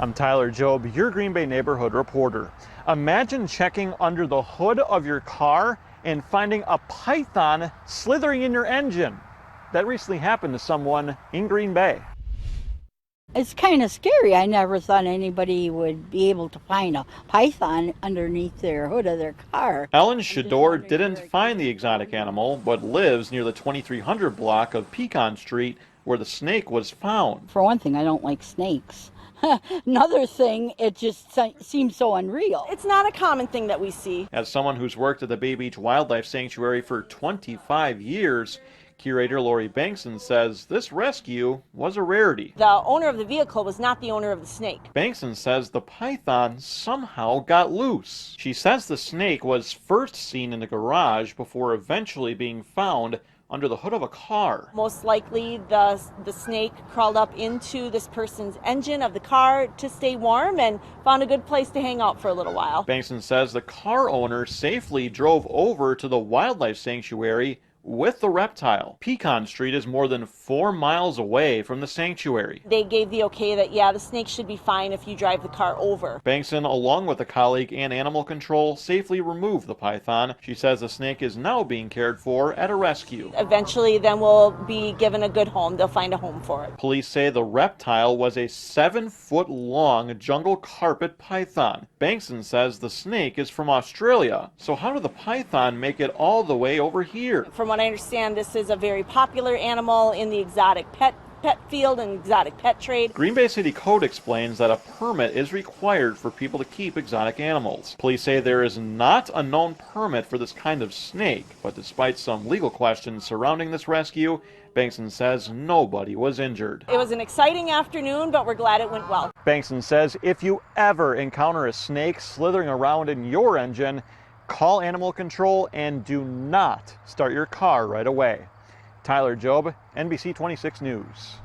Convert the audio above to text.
I'm Tyler Jobe, your Green Bay neighborhood reporter. Imagine checking under the hood of your car and finding a python slithering in your engine. That recently happened to someone in Green Bay. It's kind of scary. I never thought anybody would be able to find a python underneath their hood of their car. Ellen Shador didn't find the exotic animal, but lives near the 2300 block of Pecan Street where the snake was found. For one thing, I don't like snakes. Another thing, it just seems so unreal. It's not a common thing that we see. As someone who's worked at the Bay Beach Wildlife Sanctuary for 25 years, curator Lori Bankson says this rescue was a rarity. The owner of the vehicle was not the owner of the snake. Bankson says the python somehow got loose. She says the snake was first seen in the garage before eventually being found under the hood of a car. Most likely the snake crawled up into this person's engine of the car to stay warm and found a good place to hang out for a little while. Bankson says the car owner safely drove over to the wildlife sanctuary with the reptile. Pecan Street is more than 4 miles away from the sanctuary. They gave the okay that, yeah, the snake should be fine if you drive the car over. Bankson, along with a colleague and animal control, safely removed the python. She says the snake is now being cared for at a rescue. Eventually, then we'll be given a good home. They'll find a home for it. Police say the reptile was a 7-foot-long jungle carpet python. Bankson says the snake is from Australia. So how did the python make it all the way over here? From what I understand, this is a very popular animal in the exotic pet field and exotic pet trade. Green Bay City Code explains that a permit is required for people to keep exotic animals. Police say there is not a known permit for this kind of snake, but despite some legal questions surrounding this rescue, Bankson says nobody was injured. It was an exciting afternoon, but we're glad it went well. Bankson says if you ever encounter a snake slithering around in your engine, call animal control and do not start your car right away. Tyler Jobe, NBC 26 News.